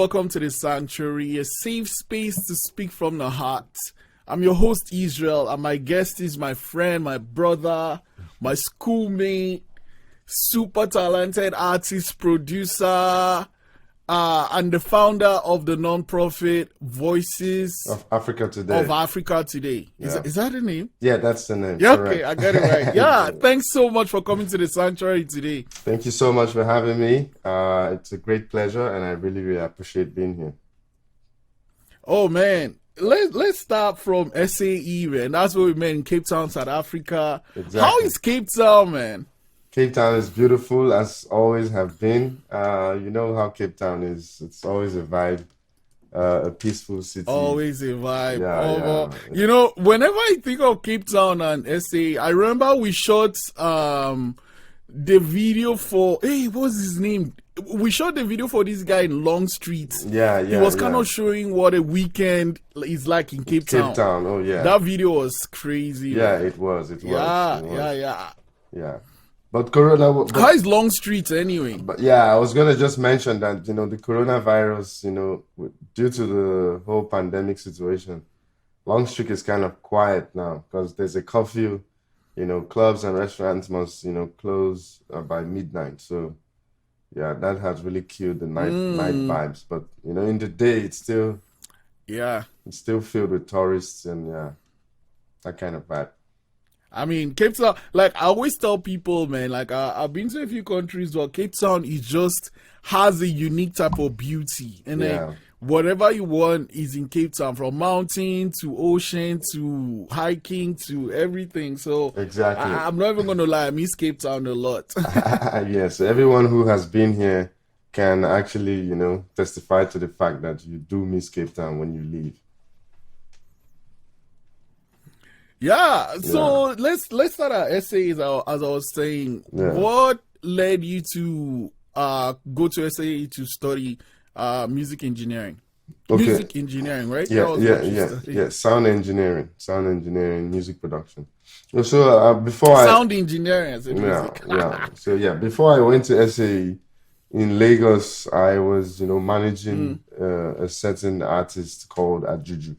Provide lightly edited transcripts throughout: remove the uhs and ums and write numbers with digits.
welcome to the Sanctuary, a safe space to speak from the heart. I'm your host, Israel, and my guest is my friend, my brother, my schoolmate, super talented artist, producer, and the founder of the non-profit Voices of Africa Today. Is that the name? Yeah, that's the name. Yeah, correct. okay, I got it right. Yeah, thanks so much for coming to the Sanctuary today. Thank you so much for having me. It's a great pleasure, and I really, really appreciate being here. Oh man, let's start from SAE, man. That's where we met in Cape Town, South Africa. Exactly. How is Cape Town, man? Cape Town is beautiful, as always have been. You know how Cape Town is. It's always a vibe, a peaceful city. Always a vibe. Yeah. You know, whenever I think of Cape Town and SAE, I remember we shot the video for, what's his name? We shot the video for this guy in Long Street. Yeah. He was kind of showing what a weekend is like in Cape Town. Cape Town, oh yeah. That video was crazy. Yeah, man. it was. Yeah. But Corona. How is Long Street anyway? But yeah, I was gonna just mention that, you know, the coronavirus, you know, due to the whole pandemic situation, Long Street is kind of quiet now because there's a curfew. You know, clubs and restaurants must, you know, close by midnight. So yeah, that has really killed the night vibes. But you know, in the day, it's still filled with tourists and that kind of vibe. I mean, Cape Town, like I always tell people, man, like I've been to a few countries, but Cape Town has a unique type of beauty. And like whatever you want is in Cape Town, from mountain to ocean to hiking to everything. So exactly, I'm not even going to lie, I miss Cape Town a lot. Yes, everyone who has been here can actually, you know, testify to the fact that you do miss Cape Town when you leave. Yeah, so let's start our essay as I was saying. Yeah. What led you to go to SAE to study music engineering? Okay. Music engineering, right? Yeah. Sound engineering, music production. So before sound engineering as a music. So before I went to SAE in Lagos, I was, you know, managing a certain artist called Ajuju.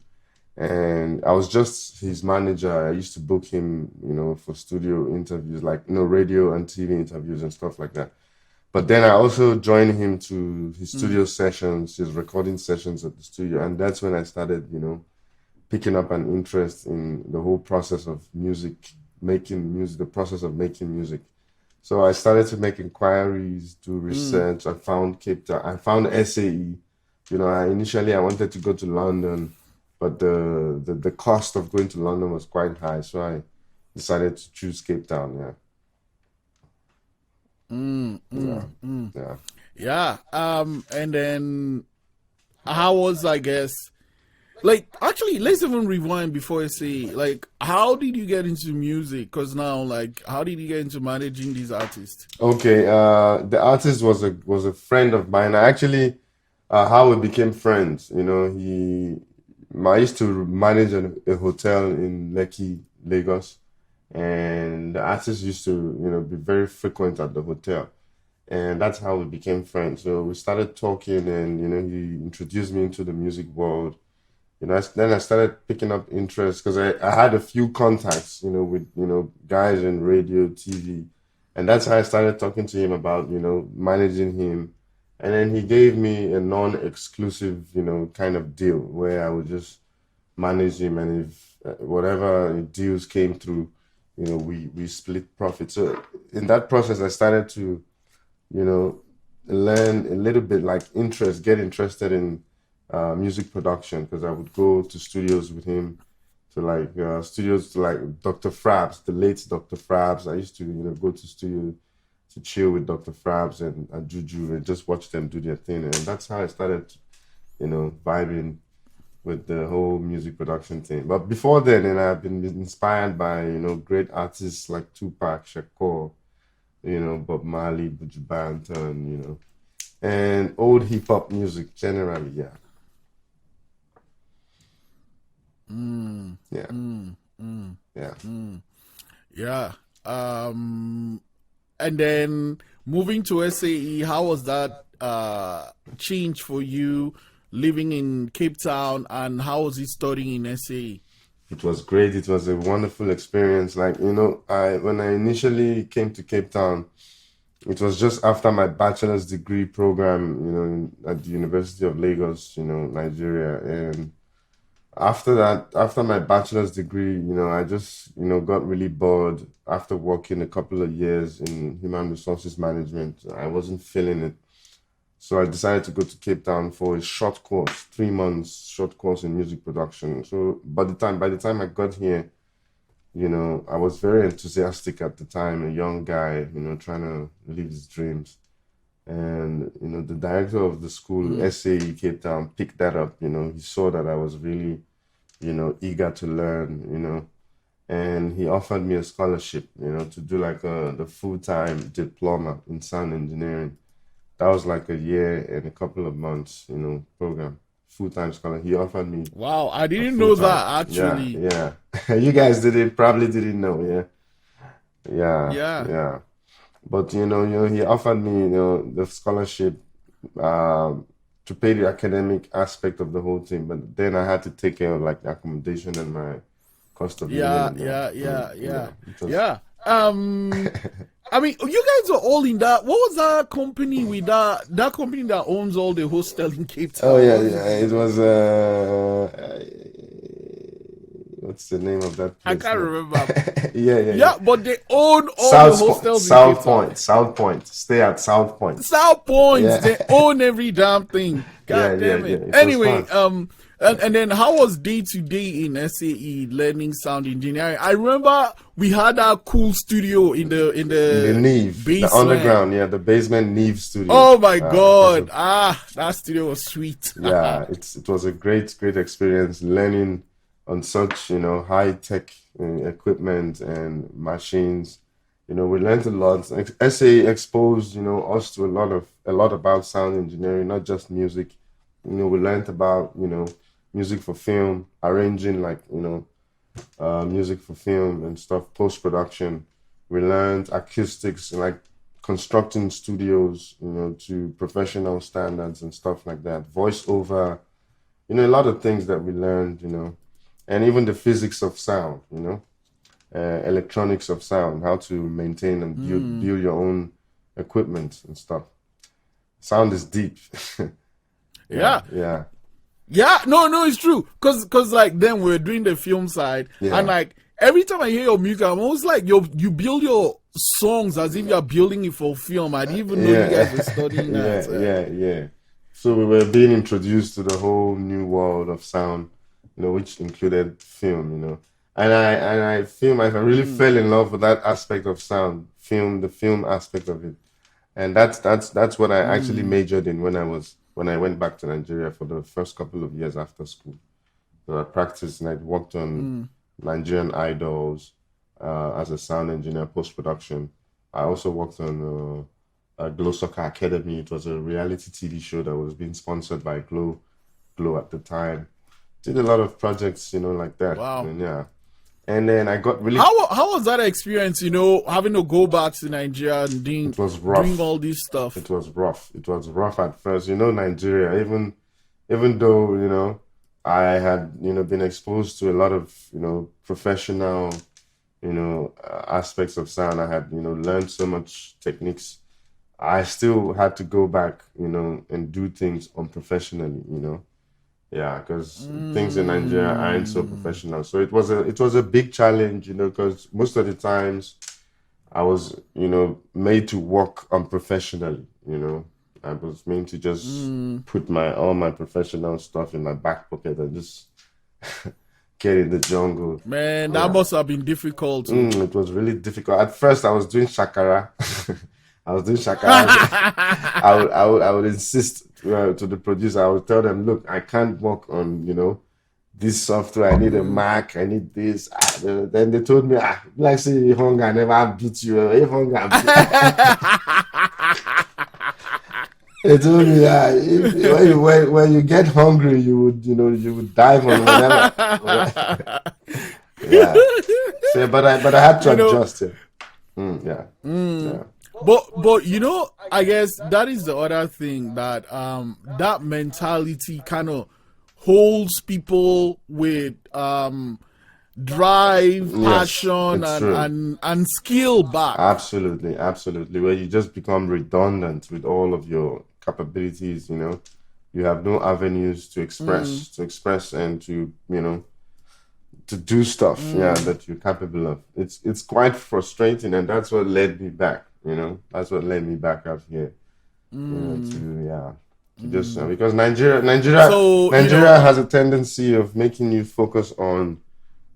And I was just his manager. I used to book him, you know, for studio interviews, like, you know, radio and TV interviews and stuff like that. But then I also joined him to his studio sessions, his recording sessions at the studio. And that's when I started, you know, picking up an interest in the whole process of the process of making music. So I started to make inquiries, do research. I found Cape Town. I found SAE. You know, initially I wanted to go to London, but the cost of going to London was quite high, so I decided to choose Cape Town. And then how was, I guess, like, actually, let's even rewind before I say, like, how did you get into music? Because now, like, how did you get into managing these artists? Okay, the artist was a friend of mine. How we became friends, you know, I used to manage a hotel in Lekki, Lagos, and the artist used to, you know, be very frequent at the hotel, and that's how we became friends. So we started talking, and you know, he introduced me into the music world. You know, then I started picking up interest because I had a few contacts, you know, with, you know, guys in radio, TV, and that's how I started talking to him about, you know, managing him. And then he gave me a non-exclusive, you know, kind of deal where I would just manage him, and if whatever deals came through, you know, we split profit. So in that process, I started to, you know, learn a little bit, like get interested in music production, because I would go to studios with him, to studios like Dr. Frabs, the late Dr. Frabs. I used to, you know, go to studio to chill with Dr. Frabs and Juju and just watch them do their thing. And that's how I started, you know, vibing with the whole music production thing. But before then, and I've been inspired by, you know, great artists like Tupac Shakur, you know, Bob Marley, Buju Banton, you know, and old hip hop music generally, And then moving to SAE, how was that changed for you living in Cape Town, and how was it studying in SAE? It was great. It was a wonderful experience. Like, when I initially came to Cape Town, it was just after my bachelor's degree program, at the University of Lagos, Nigeria. And after my bachelor's degree, I just, got really bored after working a couple of years in human resources management. I wasn't feeling it. So I decided to go to Cape Town for a short course, 3 months short course in music production. So by the time I got here, I was very enthusiastic at the time, a young guy, trying to live his dreams. And, the director of the school, SAE Cape Town, picked that up. He saw that I was really, eager to learn, and he offered me a scholarship, to do like the full-time diploma in sound engineering. That was like a year and a couple of months, program, full-time scholar. He offered me. Wow, I didn't know that actually. Yeah. You guys probably didn't know, yeah. But he offered me, the scholarship to pay the academic aspect of the whole thing. But then I had to take care of like the accommodation and my cost of living. Yeah. I mean, you guys are all in that. What was that company with that company that owns all the hostels in Cape Town? Oh yeah. It was what's the name of that place? I can't remember. Yeah, but they own all the hostels in Cape Town. South Point. Stay at South Point. South Point. Yeah. They own every damn thing. God damn it. Anyway, and then how was day to day in SAE learning sound engineering? I remember we had our cool studio in the Neve, basement. The underground, the basement Neve studio. Oh my God. That studio was sweet. Yeah, it was a great experience learning on such, high tech equipment and machines. We learned a lot. SAE exposed, us to a lot about sound engineering, not just music. We learned about, music for film, arranging music for film and stuff, post-production. We learned acoustics, like constructing studios, to professional standards and stuff like that. Voiceover, a lot of things that we learned, and even the physics of sound, electronics of sound, how to maintain and build your own equipment and stuff. Sound is deep. Yeah, no, it's true. Cause like then we're doing the film side, and like every time I hear your music, I'm always like, you build your songs as if you're building it for film. I didn't even know you guys were studying that. Yeah. So we were being introduced to the whole new world of sound, which included film, and I really fell in love with that aspect of sound, the film aspect of it, and that's what I actually majored in when I went back to Nigeria for the first couple of years after school. So I practiced and I worked on Nigerian Idols as a sound engineer, post-production. I also worked on Glow Soccer Academy. It was a reality TV show that was being sponsored by Glow at the time. Did a lot of projects, like that. Wow. And then I got really... How was that experience, having to go back to Nigeria and doing all this stuff? It was rough. It was rough at first. Nigeria, even though, I had, been exposed to a lot of, professional, aspects of sound. I had, learned so much techniques. I still had to go back, and do things unprofessionally, Yeah, because things in Nigeria aren't so professional. So it was a big challenge, because most of the times I was, made to work unprofessionally, I was meant to just put all my professional stuff in my back pocket and just get in the jungle. Man, that must have been difficult. It was really difficult. At first I was doing shakara. I would insist to the producer. I would tell them, look, I can't work on, this software. I need a Mac. I need this. Then they told me, like say, hunger never beat you. If hunger they told me that when you get hungry, you would dive on whatever. Yeah. So, but I had to adjust it. Yeah. But you know, I guess that is the other thing that that mentality kind of holds people with drive, Yes, passion, it's true. and skill back. Absolutely, absolutely. Where you just become redundant with all of your capabilities, you know. You have no avenues Mm, to express and to, you know, to do stuff, yeah, mm, that you're capable of. It's quite frustrating, and that's what led me back, you know. That's what led me back out here, you know, mm, to yeah, to just mm. because So you Nigeria know, has a tendency of making you focus on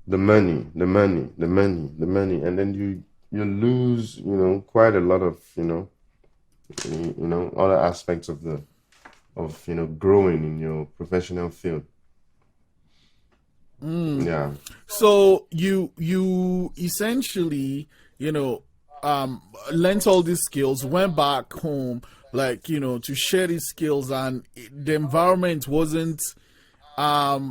the money, the money, the money, the money, and then you lose, you know, quite a lot of, you know, other aspects of the of you know growing in your professional field. mm. Yeah, So you essentially, you know, learnt all these skills, went back home, like to share these skills, and the environment wasn't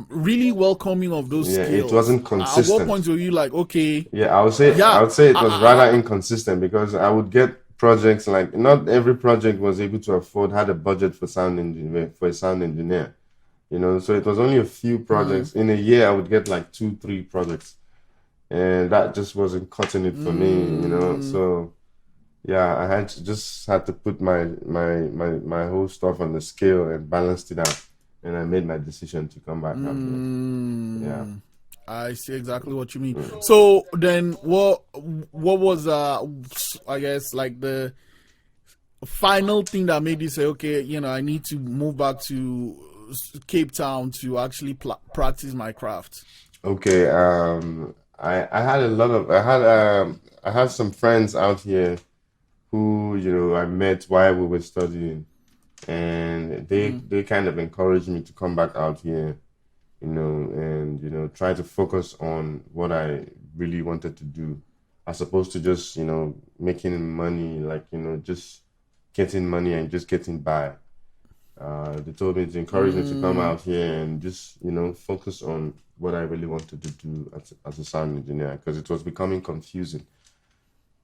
really welcoming of those yeah, it skills. wasn't At what consistent. point were you like, okay, Yeah, I yeah, would say it was rather I, inconsistent because I would get projects like not every project was able to afford had a budget for a sound engineer, you know. So it was only a few mm, projects in a year. I would get like two, three projects, and that just wasn't cutting it for me, you know. mm, So yeah, just had to put my whole stuff on the scale and balanced it out, and I made my decision to come back out here. Yeah. mm, I see exactly what you mean. So then, what was I guess like the final thing that made you say, okay, I need to move back to Cape Town to actually practice my craft? Okay. I had a lot of I had some friends out here who you know I met while we were studying, and Mm, they kind of encouraged me to come back out here, you know, and you know try to focus on what I really wanted to do, as opposed to just you know making money, like you know just getting money and just getting by. They told me to encourage me to come mm, out here and just you know focus on what I really wanted to do as a sound engineer because it was becoming confusing.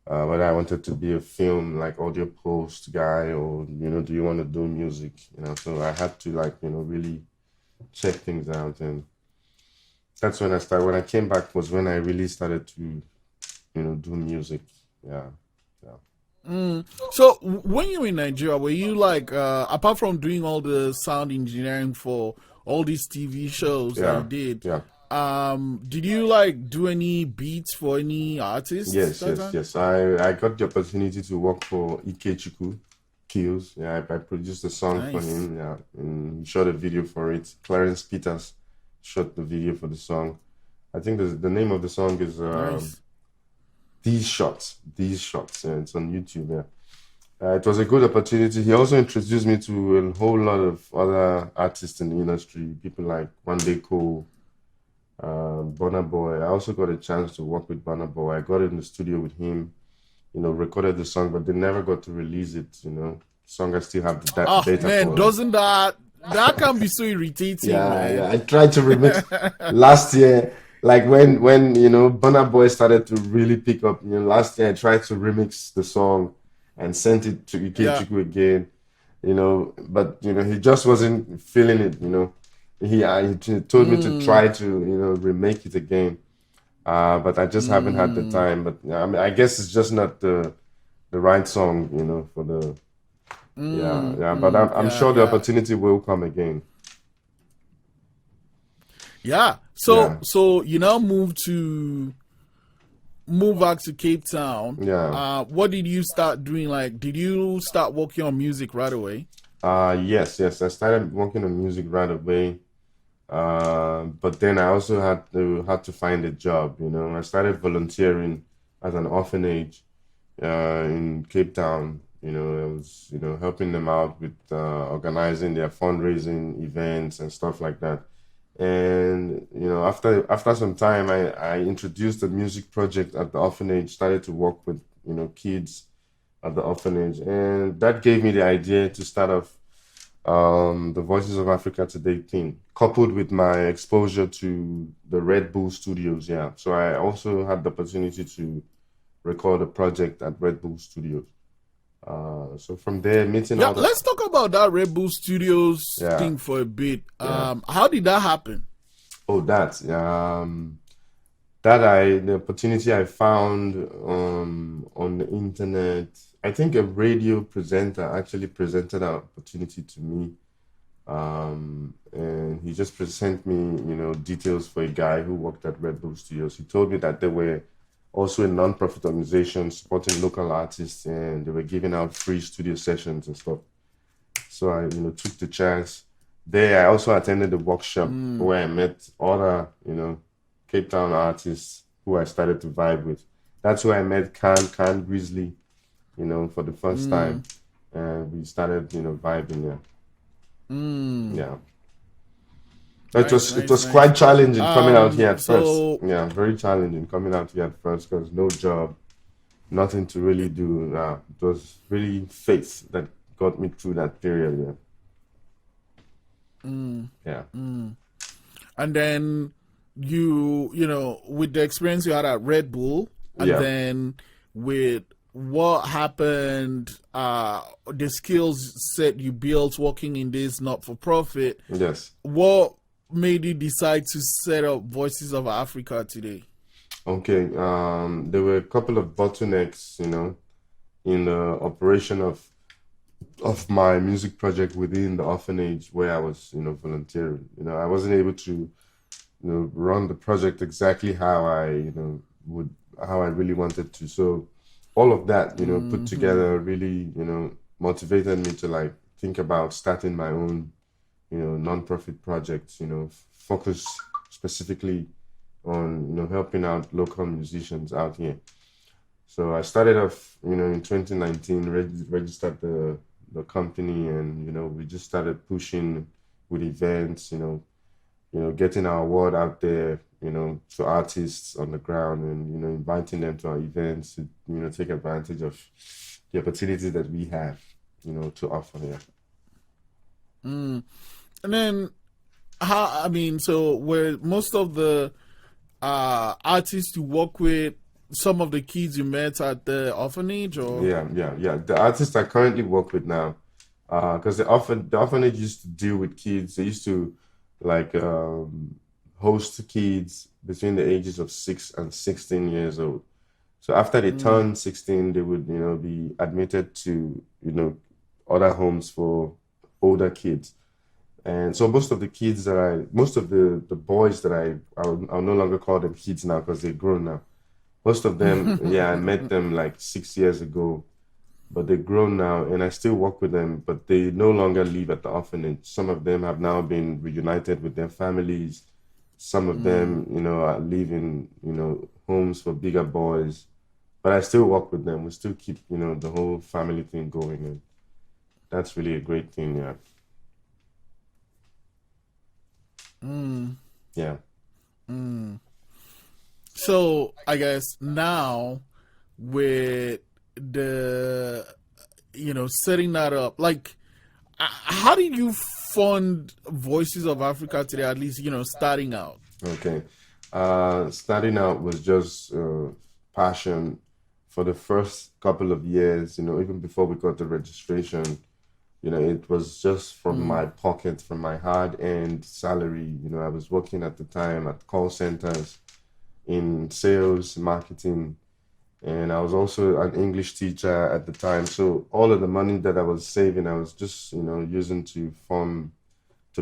Whether I wanted to be a film like audio post guy or you know do you want to do music, you know, so I had to like you know really check things out, and that's when I started. When I came back was when I really started to, you know, do music. Yeah, yeah, mm. So when you were in Nigeria, were you like, apart from doing all the sound engineering for all these TV shows that you yeah, did, yeah. did you like do any beats for any artists Yes, that yes, time? yes. I got the opportunity to work for Ikechukwu Kills. Yeah, I produced a song for Nice, him. Yeah, and he shot a video for it. Clarence Peters shot the video for the song. I think the name of the song is nice. These Shots. These Shots. Yeah, it's on YouTube. Yeah. It was a good opportunity. He also introduced me to a whole lot of other artists in the industry, people like One Day Cole, Burna Boy. I also got a chance to work with Burna Boy. I got in the studio with him, you know, recorded the song, but they never got to release it, you know. Song I still have the Oh data man, for. doesn't that can be so irritating, Yeah, yeah. man? I tried to remix last year, like when you know Burna Boy started to really pick up. You know, last year I tried to remix the song and sent it to Yeah. Ikechukwu again. You know, but you know he just wasn't feeling it. You know, he told me to Mm, try to you know remake it again. But I just haven't had the mm, time. But yeah, I mean, I guess it's just not the right song. You know, for the yeah, yeah. But I'm yeah, sure the yeah, opportunity will come again. yeah. So Yeah, so you now move back to Cape Town. yeah. What did you start doing? Like, did you start working on music right away? Yes, yes. I started working on music right away. But then I also had to find a job. You know, I started volunteering at an orphanage in Cape Town. You know, I was you know helping them out with organizing their fundraising events and stuff like that. And you know, after some time, I introduced a music project at the orphanage. Started to work with you know kids at the orphanage, and that gave me the idea to start off the Voices of Africa Today thing, coupled with my exposure to the Red Bull Studios. Yeah, so I also had the opportunity to record a project at Red Bull Studios. So from there, meeting Yeah, all the let's talk about that Red Bull Studios yeah. thing for a bit. Yeah. How did that happen? Oh, the opportunity I found on the internet. I think a radio presenter actually presented that opportunity to me. And he just sent me, details for a guy who worked at Red Bull Studios. He told me that they were also a non-profit organization supporting local artists, and they were giving out free studio sessions and stuff. So I, took the chance. There, I also attended the workshop where I met other, Cape Town artists who I started to vibe with. That's where I met Can Grizzly, for the first time, and we started, vibing. Yeah. Yeah. It was quite challenging coming out here at first. Yeah, very challenging coming out here at first because no job, nothing to really do. It was really faith that got me through that period. Yeah. And then with the experience you had at Red Bull, and then with what happened, the skills set you built working in this not-for-profit. Yes. What made you decide to set up Voices of Africa today? Okay. There were a couple of bottlenecks, in the operation of my music project within the orphanage where I was, volunteering. I wasn't able to, run the project exactly how I, how I really wanted to. So all of that, put together really, motivated me to think about starting my own, non-profit projects, focus specifically on, helping out local musicians out here. So I started off, in 2019, registered the company, and, we just started pushing with events, getting our word out there, to artists on the ground, and, inviting them to our events to, take advantage of the opportunities that we have, to offer here. And then, so were most of the artists you work with some of the kids you met at the orphanage, or? Yeah. The artists I currently work with now, because the orphanage used to deal with kids. They used to host kids between the ages of 6 and 16 years old. So after they turned 16, they would, be admitted to, other homes for older kids. And so most of the boys that I'll no longer call them kids now because they're grown now. Most of them, I met them 6 years ago, but they're grown now, and I still work with them, but they no longer live at the orphanage. Some of them have now been reunited with their families. Some of them, are living, homes for bigger boys, but I still work with them. We still keep, the whole family thing going, and that's really a great thing, yeah. Yeah. So I guess now with the, setting that up, how did you fund Voices of Africa today, at least, starting out? Okay. Starting out was just passion for the first couple of years, even before we got the registration. It was just from my pocket, from my hard-earned salary. I was working at the time at call centers in sales, marketing, and I was also an English teacher at the time. So all of the money that I was saving, I was just, using to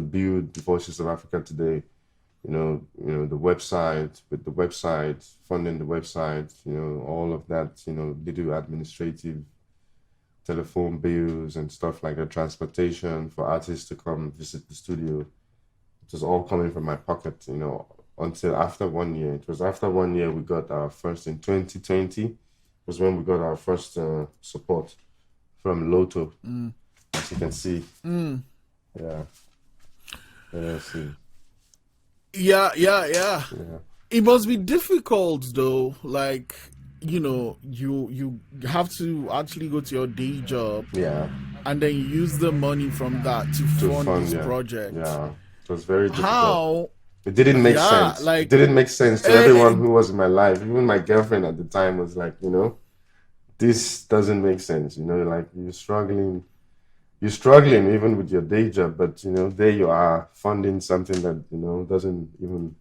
build the Voices of Africa today. The website, with the website, funding the website, all of that, little administrative telephone bills and stuff like that, transportation for artists to come visit the studio. It was all coming from my pocket, until after 1 year. It was after 1 year we got our first, in 2020, was when we got our first support from Lotto, as you can see. Yeah. See. Yeah. It must be difficult though, you have to actually go to your day job, and then you use the money from that to fund this project. Yeah, it was very difficult. How? It didn't make sense. It didn't make sense to everyone who was in my life. Even my girlfriend at the time was like, this doesn't make sense. You know, like you're struggling even with your day job, but you know, there you are funding something that, you know, doesn't even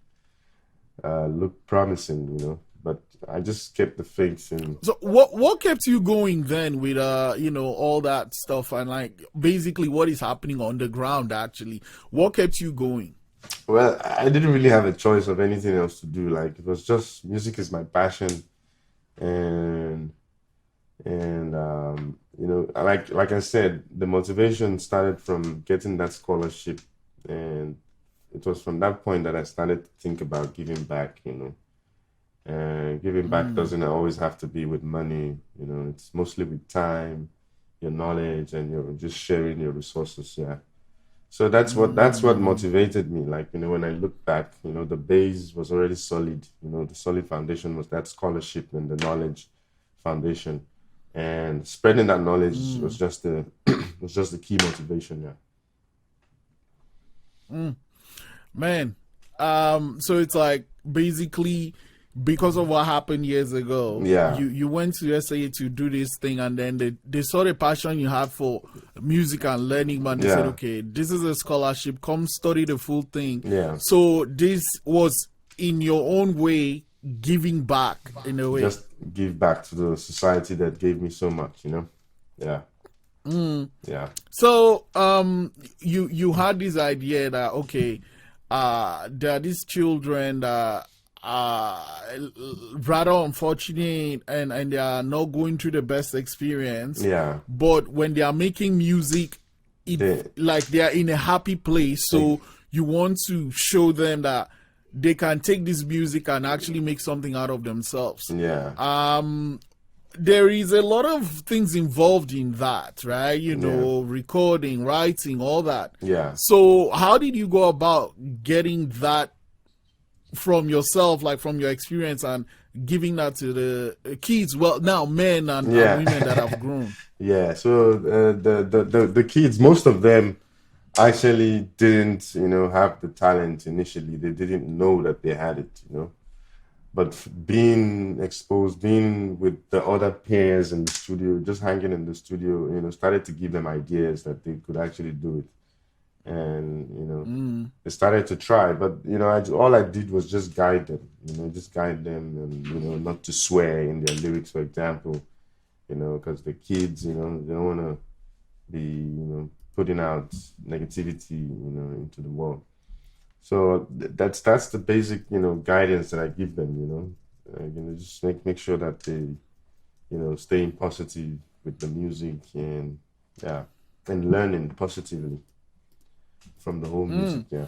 look promising, you know. But I just kept the faith in. So what kept you going then with you know, all that stuff, and like basically what is happening on the ground actually? What kept you going? Well, I didn't really have a choice of anything else to do. Like it was just music is my passion, and you know, like I said, the motivation started from getting that scholarship, and it was from that point that I started to think about giving back. You know, and giving back doesn't always have to be with money. You know, it's mostly with time, your knowledge, and you're just sharing your resources. Yeah. So that's what motivated me. Like, you know, when I look back, you know, the base was already solid. You know, the solid foundation was that scholarship and the knowledge foundation. And spreading that knowledge was just the was just the key motivation, yeah. Man, so it's like basically because of what happened years ago, Yeah. you went to SA to do this thing, and then they saw the passion you had for music and learning, man. They said, Yeah. okay, this is a scholarship, come study the full thing. Yeah. So this was in your own way giving back in a way. Just give back to the society that gave me so much, you know? Yeah. Yeah. So you had this idea that okay, there are these children that are rather unfortunate, and they are not going through the best experience. Yeah. But when they are making music, like they are in a happy place. So you want to show them that they can take this music and actually make something out of themselves. Yeah. There is a lot of things involved in that, right? You know, recording, writing, all that. Yeah. So how did you go about getting that from yourself, like from your experience, and giving that to the kids? Well, now men and women that have grown. Yeah. So the kids, most of them actually didn't, you know, have the talent initially. They didn't know that they had it, you know. But being exposed, being with the other peers in the studio, just hanging in the studio, you know, started to give them ideas that they could actually do it. And, you know, they started to try. But, you know, all I did was just guide them, you know, and, you know, not to swear in their lyrics, for example, you know, because the kids, you know, they don't want to be, you know, putting out negativity, you know, into the world. So that's the basic, you know, guidance that I give them, you know, just make sure that they, you know, staying positive with the music, and and learning positively from the whole music, yeah.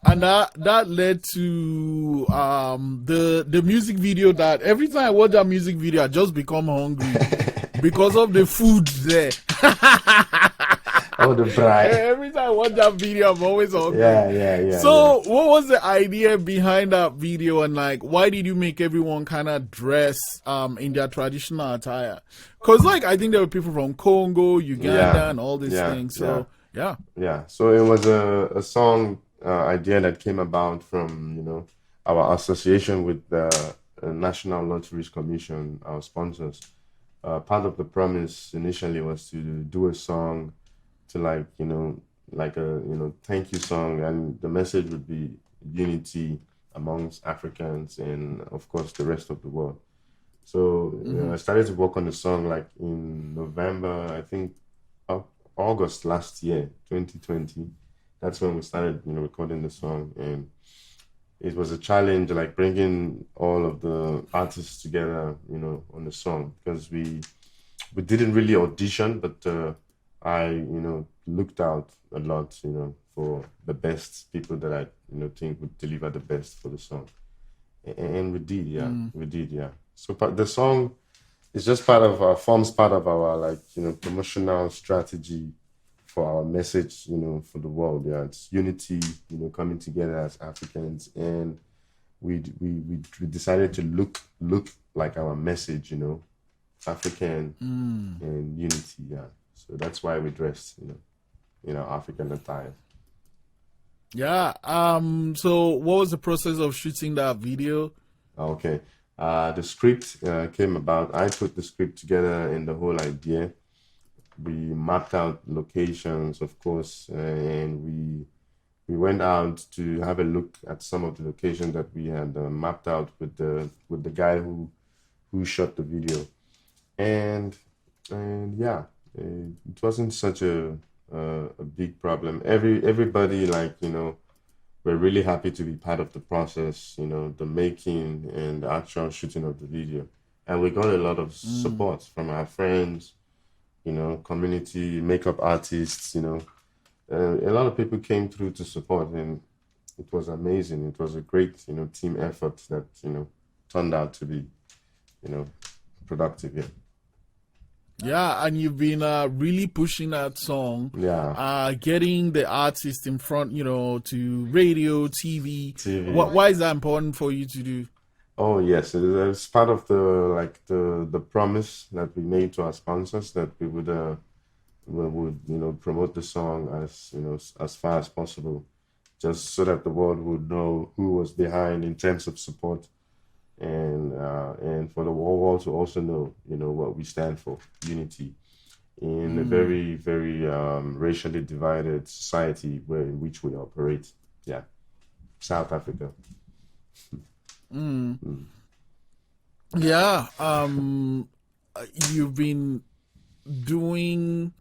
And that led to the music video. That every time I watch that music video, I just become hungry because of the food there. Oh, the bride. Every time I watch that video, I'm always hungry. Yeah. So, what was the idea behind that video, and like, why did you make everyone kind of dress in their traditional attire? Because, like, I think there were people from Congo, Uganda, and all these things. So, yeah. So it was a song idea that came about from, you know, our association with the National Lotteries Commission, our sponsors. Part of the promise initially was to do a song to, like, you know, like a, you know, thank you song, and the message would be unity amongst Africans and of course the rest of the world. So you know, I started to work on the song like in November, I think August last year, 2020. That's when we started, you know, recording the song, and it was a challenge, like bringing all of the artists together, you know, on the song, because we didn't really audition, but I, you know, looked out a lot, you know, for the best people that I, you know, think would deliver the best for the song. And we did, yeah. So the song is just forms part of our, like, you know, promotional strategy for our message, you know, for the world. Yeah, it's unity, you know, coming together as Africans. And we decided to look like our message, you know, African and unity, yeah. So that's why we dressed, you know, African attire. Yeah. So what was the process of shooting that video? Okay. The script came about. I put the script together and the whole idea. We mapped out locations, of course, and we went out to have a look at some of the locations that we had mapped out with the guy who shot the video, and yeah, it wasn't such a big problem. Everybody, like, we're really happy to be part of the process, the making and the actual shooting of the video. And we got a lot of support from our friends, community, makeup artists, a lot of people came through to support, and it was amazing. It was a great, team effort that, turned out to be, productive, yeah. Yeah, and you've been really pushing that song. Yeah. Getting the artist in front, to radio, TV. TV. Why is that important for you to do? Oh yes, it's part of the promise that we made to our sponsors, that we would promote the song as far as possible, just so that the world would know who was behind in terms of support, and for the whole world to also know what we stand for: unity in a very, very racially divided society in which we operate. Yeah, South Africa. Yeah, you've been doing.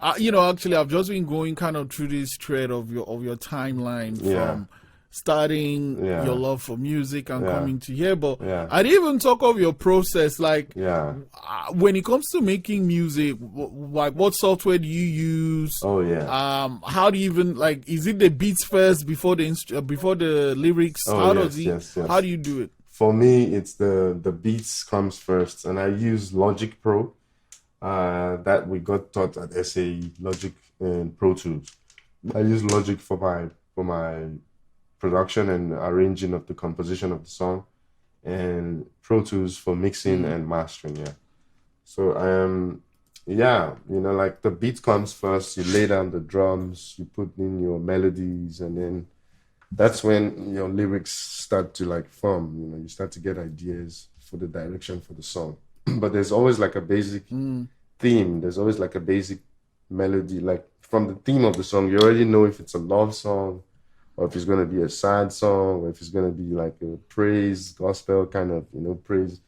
Actually, I've just been going kind of through this thread of your timeline from starting your love for music and coming to here. But I didn't even talk of your process, like when it comes to making music. Like, what software do you use? Oh yeah. How do you even, like? Is it the beats first before the lyrics? Oh, Yes. How do you do it? For me, it's the beats comes first, and I use Logic Pro. That we got taught at SAE, Logic and Pro Tools. I use Logic for my production and arranging of the composition of the song, and Pro Tools for mixing and mastering. Yeah. So like the beat comes first. You lay down the drums, you put in your melodies, and then that's when your lyrics start to like form. You start to get ideas for the direction for the song. But there's always like a basic theme. There's always like a basic melody. Like from the theme of the song, you already know if it's a love song, or if it's going to be a sad song, or if it's going to be like a praise, gospel kind of, praise.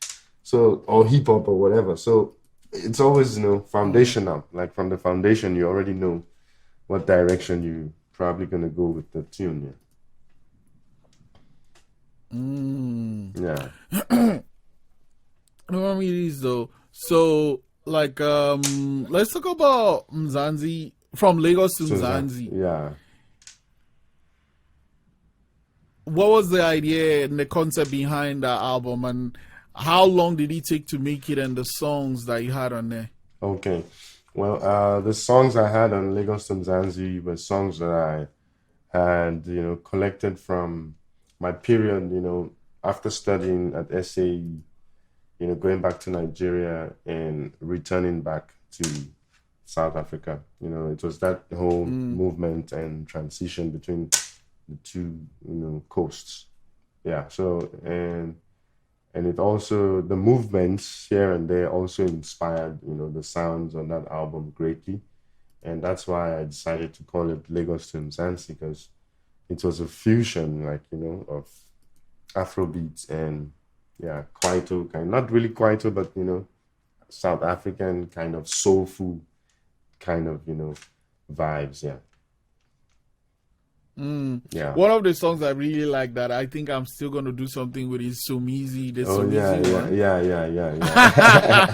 So, or hip hop or whatever. So it's always, foundational. Like from the foundation, you already know what direction you probably going to go with the tune. Yeah. No, I mean, it is though. So, like, let's talk about Mzansi, from Lagos to Mzansi. Yeah. What was the idea and the concept behind that album, and how long did it take to make it, and the songs that you had on there? Okay. Well, the songs I had on Lagos to Mzansi were songs that I had, collected from my period, after studying at SAE, going back to Nigeria and returning back to South Africa. It was that whole movement and transition between the two, coasts. Yeah. So, and it also, the movements here and there also inspired, the sounds on that album greatly. And that's why I decided to call it Lagos to Mzansi, because it was a fusion, like, of Afro Beats and Kwaito kind, not really Kwaito, but South African kind of soulful kind of vibes. Yeah. One of the songs I really like that I think I'm still gonna do something with is So Easy. One. Yeah.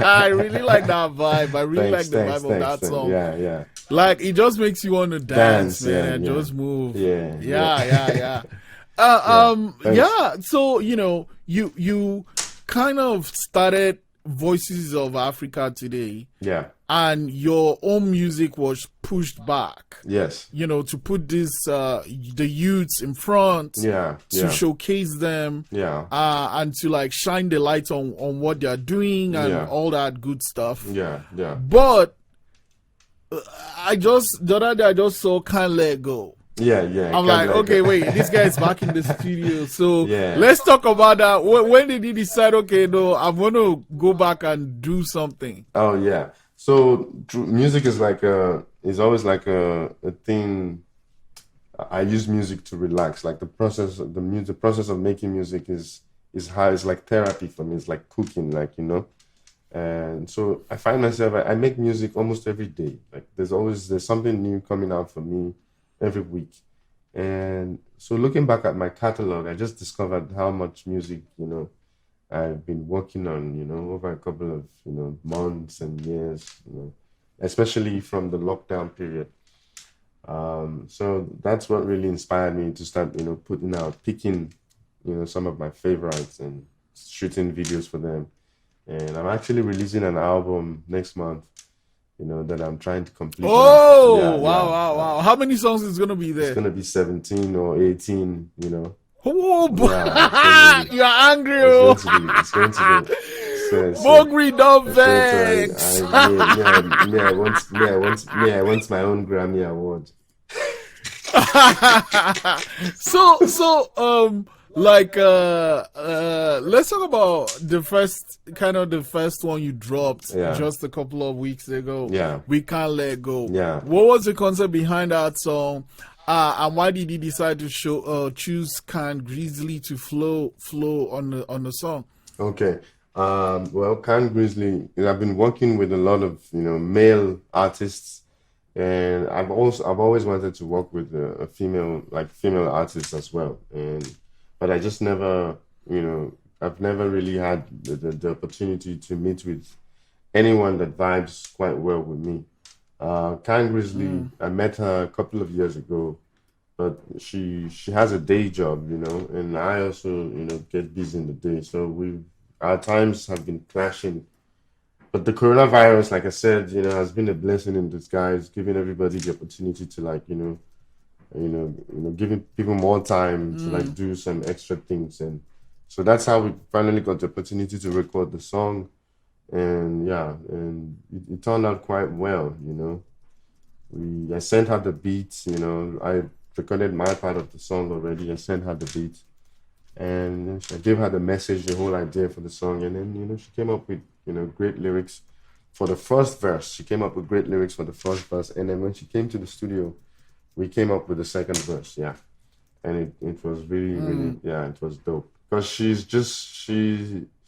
I really like that vibe. I really like the vibe of that song. Yeah. Like, it just makes you want to dance, man, and just move. Yeah. So you kind of started Voices of Africa today. Yeah. And your own music was pushed back. Yes. To put this the youths in front. To showcase them. And to like shine the light on what they're doing and all that good stuff. Yeah. But the other day I just saw Can't Let Go. Yeah, yeah. I'm like, okay, wait, this guy is back in the studio. So Yeah. let's talk about that. When did he decide, okay, no, I'm going to go back and do something? Oh yeah. So music is like is always like a thing. I use music to relax. Like the process of making music is how it's like therapy for me. It's like cooking, like, you know. And so I find myself, I make music almost every day. Like there's something new coming out for me every week. And so looking back at my catalog, I just discovered how much music, you know, I've been working on, you know, over a couple of, you know, months and years, you know, especially from the lockdown period. So that's what really inspired me to start, you know, picking, you know, some of my favorites and shooting videos for them. And I'm actually releasing an album next month, you know, that I'm trying to complete. Oh, Yeah, wow. How many songs is going to be It's there? going to be 17 or 18, you know. Oh, boy. Yeah, You're angry. Oh. it's going to be. Bogri, don't vex. I want my own Grammy award. Let's talk about the first one you dropped just a couple of weeks ago. Yeah. We Can't Let Go. Yeah. What was the concept behind that song? And why did you decide to choose Can Grizzly to flow on the song? Okay. Well, Can Grizzly, I've been working with a lot of, you know, male artists, and I've always wanted to work with a female artist as well. But I just never, you know, I've never really had the opportunity to meet with anyone that vibes quite well with me. Can Grizzly, I met her a couple of years ago, but she has a day job, you know, and I also, you know, get busy in the day. So our times have been clashing. But the coronavirus, like I said, you know, has been a blessing in disguise, giving everybody the opportunity to, like, giving people more time to like do some extra things. And so that's how we finally got the opportunity to record the song. And it turned out quite well, you know. I sent her the beats, you know. I recorded my part of the song already. I sent her the beats, and I gave her the message, the whole idea for the song, and then, you know, she came up with, you know, great lyrics for the first verse. She came up with great lyrics for the first verse, and then when she came to the studio, we came up with the second verse. Yeah, and it was really it was dope, because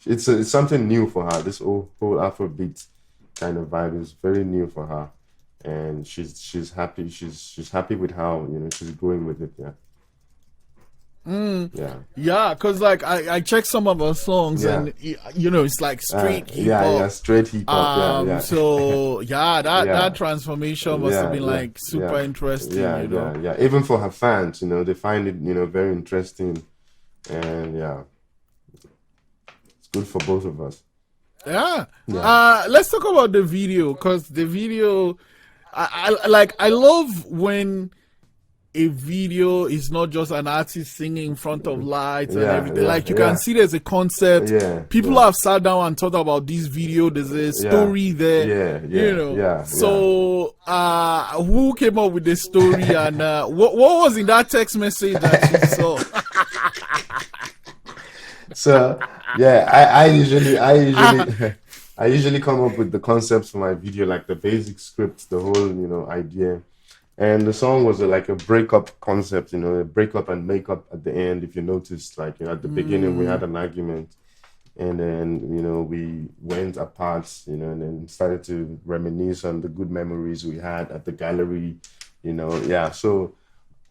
it's something new for her. This whole Afro Beats kind of vibe is very new for her, and she's happy. She's happy with how, you know, she's going with it. Yeah, because like I checked some of her songs, and you know, it's like straight hip hop. Straight hip hop. So that transformation must have been like super interesting. You know? Even for her fans, you know, they find it, you know, very interesting, and it's good for both of us. Let's talk about the video, because the video, I love when a video is not just an artist singing in front of lights and everything. Like, you can see there's a concept. People have sat down and thought about this video. There's a story there. You know. So who came up with the story, and what was in that text message that you saw? So I usually come up with the concepts for my video, like the basic script, the whole, you know, idea. And the song was like a breakup concept, you know, a breakup and makeup at the end. If you noticed, like, you know, at the beginning we had an argument, and then, you know, we went apart, you know, and then started to reminisce on the good memories we had at the gallery, you know. So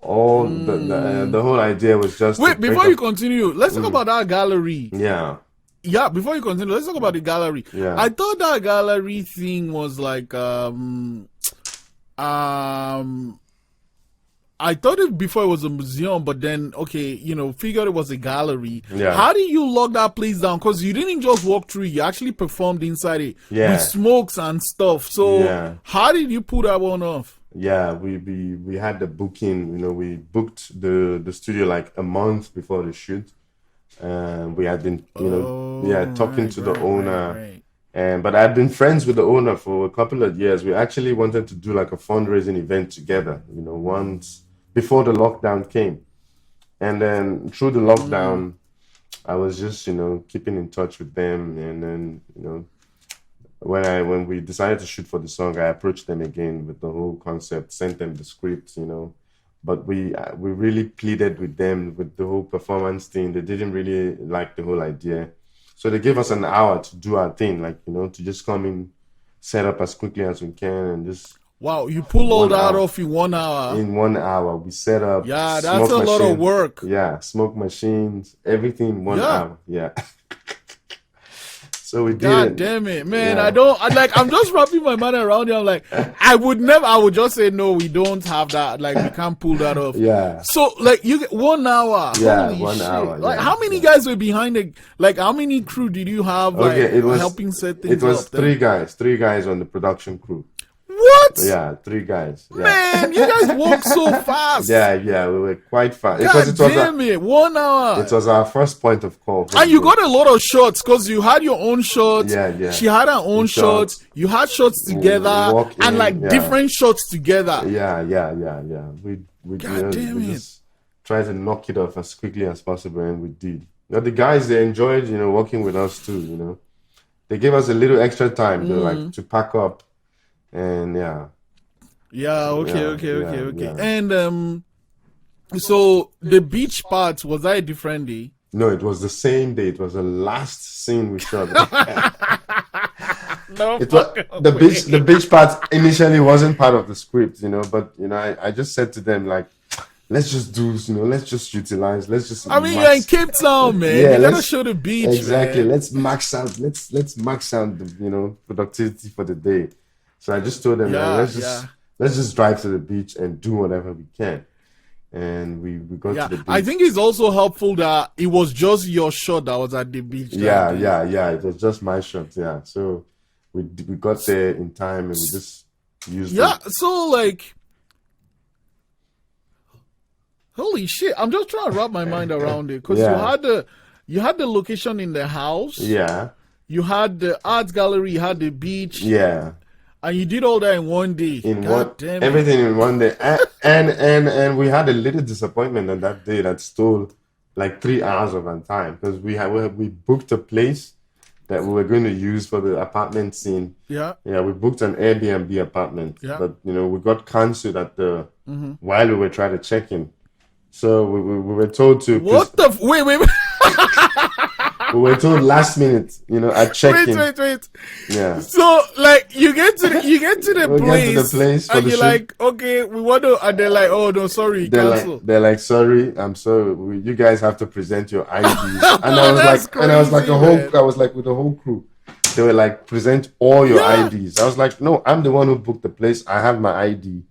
all the whole idea was just. Wait, before you continue, let's talk about that gallery. Yeah, before you continue, let's talk about the gallery. I thought that gallery thing was like I thought it before it was a museum, but then, okay, you know, figured it was a gallery. How did you lock that place down? Because you didn't just walk through it, you actually performed inside it with smokes and stuff. So how did you pull that one off? We had the booking, you know, we booked the studio like a month before the shoot. We had been, you know, talking to the owner. But I'd been friends with the owner for a couple of years. We actually wanted to do like a fundraising event together, you know, once before the lockdown came. And then through the lockdown, I was just, keeping in touch with them. And then, when we decided to shoot for the song, I approached them again with the whole concept, sent them the script, But we really pleaded with them with the whole performance thing. They didn't really like the whole idea. So they gave us an hour to do our thing, to just come in, set up as quickly as we can, and just... Wow, you pull all that off in 1 hour. In 1 hour, we set up. Yeah, that's a lot of work. Yeah, smoke machines, everything in 1 hour. Yeah. So we did God it. damn it, man. I'm just wrapping my mind around it. I'm like, I would just say, no, we don't have that. Like, we can't pull that off. Yeah. So, like, you get 1 hour. Yeah, Holy 1 shit. hour. Like, yeah, how many guys were behind it? Like, how many crew did you have, helping set things up? It was three guys on the production crew. What? Yeah, 3 guys. Yeah. Man, you guys work so fast. Yeah, we were quite fast. Damn it, 1 hour. It was our first point of call. And you got a lot of shots because you had your own shots. Yeah. She had her own shots. You had shots together different shots together. Yeah. We just tried to knock it off as quickly as possible, and we did. The guys, they enjoyed, working with us too. They gave us a little extra time to pack up. And okay. And so the beach part, was that a different day? No, it was the same day. It was the last scene we shot. The beach part initially wasn't part of the script, but I just said to them, like, let's just do, let's just utilize, let's just. I mean, you're in Cape Town, man. Yeah, you gotta show the beach. Exactly. Man. Let's max out the productivity for the day. So I just told them, let's just drive to the beach and do whatever we can. And we got to the beach. I think it's also helpful that it was just your shot that was at the beach. Yeah. It was just my shot. Yeah. So we got there in time, and we just used it. Yeah. So like, holy shit! I'm just trying to wrap my mind around it because you had the location in the house. Yeah. You had the art gallery. You had the beach. Yeah. And you did all that in one day. Everything in one day. And we had a little disappointment on that day that stole like 3 hours of our time, because we booked a place that we were going to use for the apartment scene. Yeah. Yeah, we booked an Airbnb apartment. Yeah. But we got cancelled at while we were trying to check in. So we were told to wait. We were told last minute, at check-in. Wait. Yeah. So, like, you get to the place, and you're like, okay, we want to, and they're like, oh no, sorry, cancel. They're like, sorry, I'm sorry. You guys have to present your IDs. And I was like, with the whole crew. They were like, present all your IDs. I was like, no, I'm the one who booked the place. I have my ID.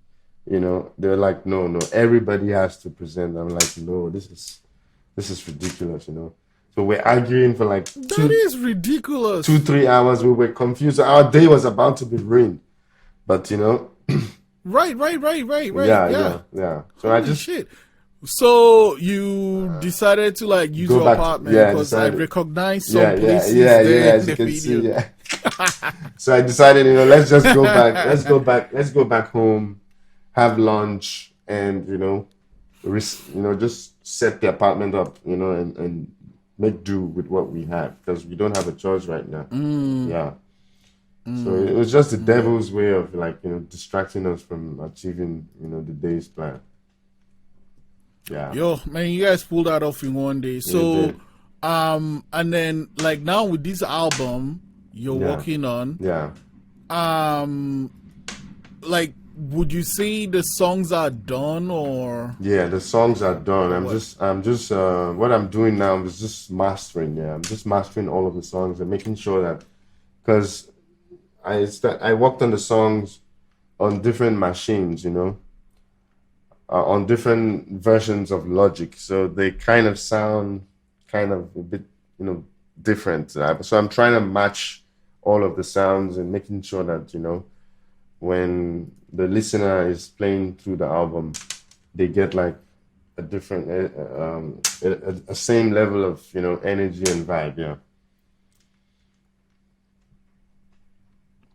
They were like, no, everybody has to present. I'm like, no, this is ridiculous. So we're arguing for like that is ridiculous. 2-3 hours. We were confused. Our day was about to be ruined, but Right. Yeah. So shit. So you decided to like use your apartment because I recognize some places there in the video. So I decided, let's just go back. Let's go back home, have lunch, and just set the apartment up, and make do with what we have, because we don't have a choice right now. Yeah. So it was just the devil's way of distracting us from achieving, the day's plan. Yeah. Yo, man, you guys pulled that off in one day. So, and then like now with this album you're working on, like, would you say the songs are done or? Yeah, the songs are done. I'm just what I'm doing now is just mastering. Yeah, I'm just mastering all of the songs and making sure that, because I worked on the songs on different machines, on different versions of Logic, so they kind of sound a bit, different. So I'm trying to match all of the sounds and making sure that, when the listener is playing through the album, they get like a different, a same level of, energy and vibe. Yeah.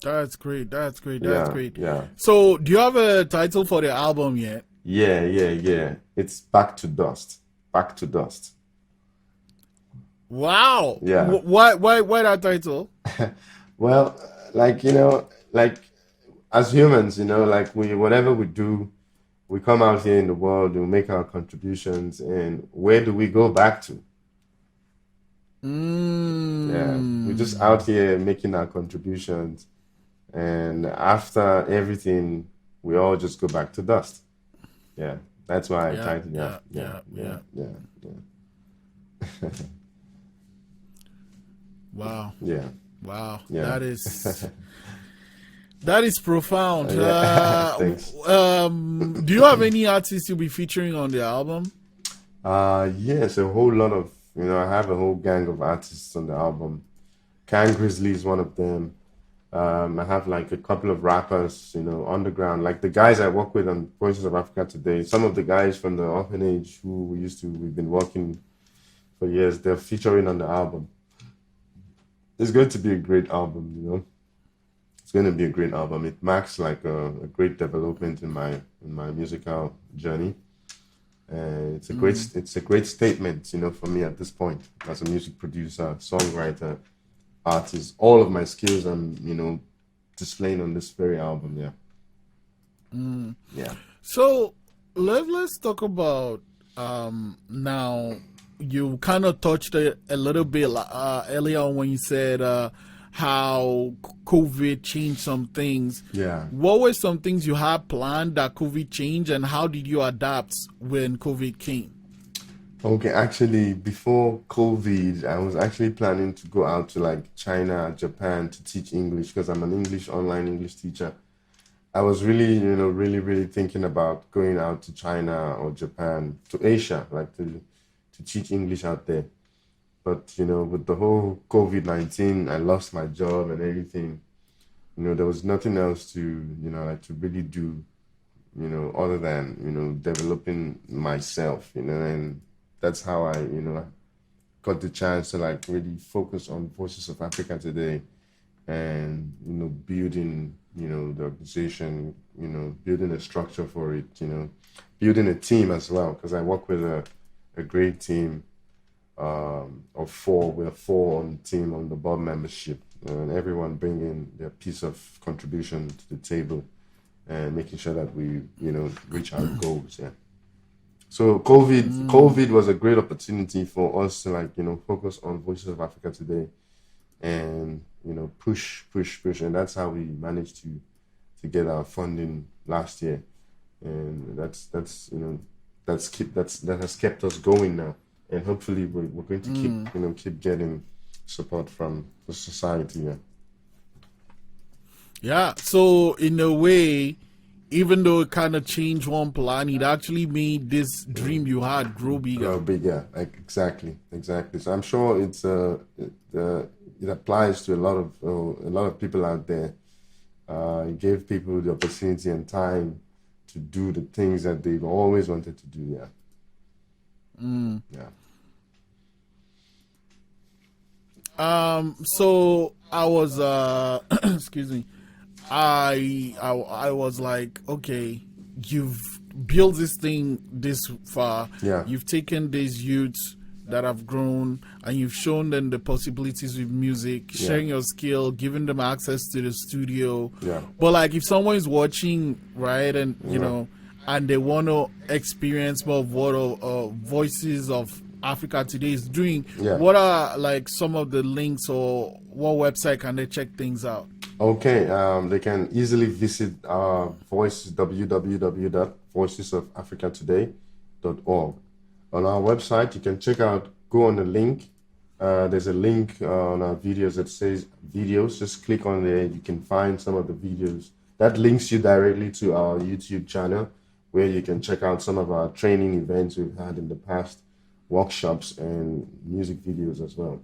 That's great. Yeah. So do you have a title for the album yet? Yeah. It's Back to Dust. Back to Dust. Wow. Yeah. Why that title? Well, like, like as humans, like whatever we do, we come out here in the world, we make our contributions, and where do we go back to? Yeah, we're just out Mm. here making our contributions, and after everything, we all just go back to dust. Yeah, that's why I Yeah, titled. Yeah, yeah, yeah, yeah, yeah, yeah. yeah, Wow. yeah, Wow. yeah, That is profound. yeah. Thanks. Do you have any artists you'll be featuring on the album? Yes, a whole lot of, I have a whole gang of artists on the album. Can Grizzly is one of them. I have like a couple of rappers, underground, like the guys I work with on Voices of Africa today. Some of the guys from the orphanage who we've been working for years, they're featuring on the album. It's going to be a great album. It's going to be a great album. It marks like a great development in my musical journey. It's a great statement, for me at this point as a music producer, songwriter, artist. All of my skills I'm, displaying on this very album. Yeah, yeah, So let's talk about now. You kind of touched it a little bit earlier on when you said how COVID changed some things. yeah. What were some things you had planned that COVID changed, and how did you adapt when COVID came? Okay, actually, before COVID, I was actually planning to go out to like China, Japan to teach English because I'm an online English teacher. I was really, really thinking about going out to China or Japan, to Asia, like to teach English out there. But, with the whole COVID-19, I lost my job and everything. There was nothing else to, like to really do, other than, developing myself, and that's how I, got the chance to like really focus on Voices of Africa today and, building, the organization, building a structure for it, building a team as well, because I work with a great team of four. We're four on the team on the board membership, and everyone bringing their piece of contribution to the table and making sure that we, reach our goals. Yeah. So COVID was a great opportunity for us to like, focus on Voices of Africa today and, push, and that's how we managed to get our funding last year, and that has kept us going now, and hopefully we're going to keep getting support from the society. Yeah. Yeah. So in a way, even though it kind of changed one plan, it actually made this dream you had grow bigger. Grow bigger, like exactly. So I'm sure it applies to a lot of people out there. It gave people the opportunity and time to do the things that they've always wanted to do. Yeah. Yeah. So I was excuse me. I was like, okay, you've built this thing this far. Yeah. You've taken these youths that have grown and you've shown them the possibilities with music, sharing your skill, giving them access to the studio. Yeah. But like if someone is watching, right, and and they want to experience more of what Voices of Africa today is doing, what are like some of the links, or what website can they check things out? Okay, they can easily visit our www.voicesofafricatoday.org. On our website, you can go on the link. There's a link on our videos that says videos. Just click on there. You can find some of the videos. That links you directly to our YouTube channel, where you can check out some of our training events we've had in the past, workshops, and music videos as well.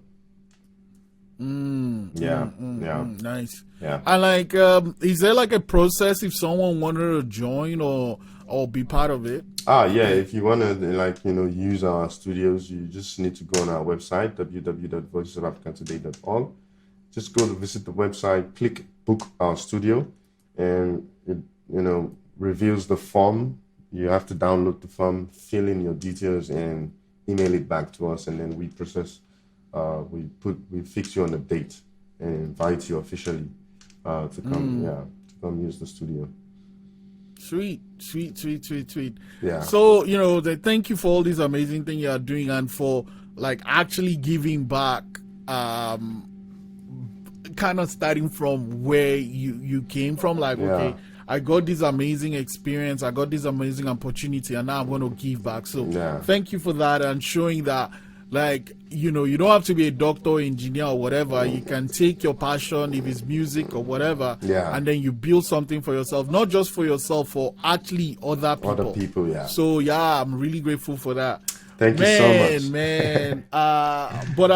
Nice. Yeah. And like, is there like a process if someone wanted to join or be part of it? Yeah. If you want to use our studios, you just need to go on our website, www.voicesofafricatoday.org. Just go to visit the website, click book our studio, and it reveals the form You have to download the form, fill in your details, and email it back to us, and then we process. We fix you on a date and invite you officially to come. Yeah, to come use the studio. Sweet. Yeah. So, thank you for all these amazing things you are doing and for like actually giving back, kind of starting from where you came from. Like, okay, I got this amazing experience, I got this amazing opportunity, and now I'm going to give back. So thank you for that, and showing that, like, you don't have to be a doctor, engineer, or whatever. You can take your passion, if it's music or whatever, and then you build something for yourself, not just for yourself, for actually other people. Other people, yeah. So yeah, I'm really grateful for that. Thank you so much, man. But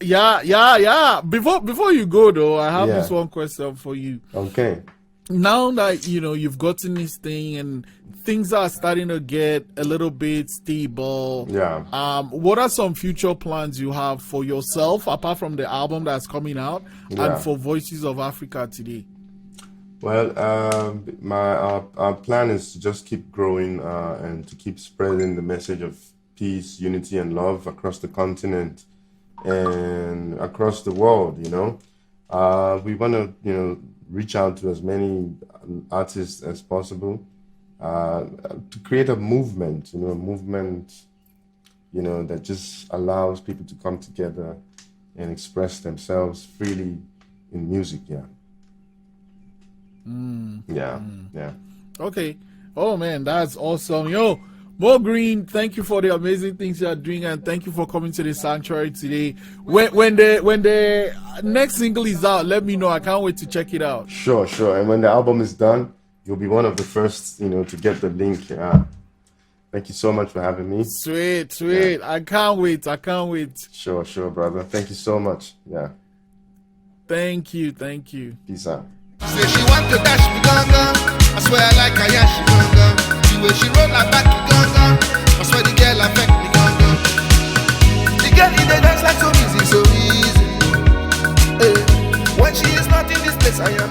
yeah. Before you go though, I have this one question for you. Okay. Now that you've gotten this thing and things are starting to get a little bit stable, what are some future plans you have for yourself apart from the album that's coming out and for Voices of Africa today? Well, our plan is to just keep growing and to keep spreading the message of peace, unity, and love across the continent and across the world. We want to reach out to as many artists as possible to create a movement, that just allows people to come together and express themselves freely in music. Okay. Oh man, that's awesome. Mo Green, thank you for the amazing things you are doing, and thank you for coming to the sanctuary today. When the next single is out, let me know. I can't wait to check it out. Sure. And when the album is done, you'll be one of the first, to get the link. Thank you so much for having me. Sweet. I can't wait. Sure, brother. Thank you so much. Yeah. Thank you. Peace out. Say she want to dash me gun. I swear I like her, yeah, she gun. The way she roll her back, gun. I swear the girl affect me gun. The girl in the dance like so easy. Hey. When she is not in this place, I am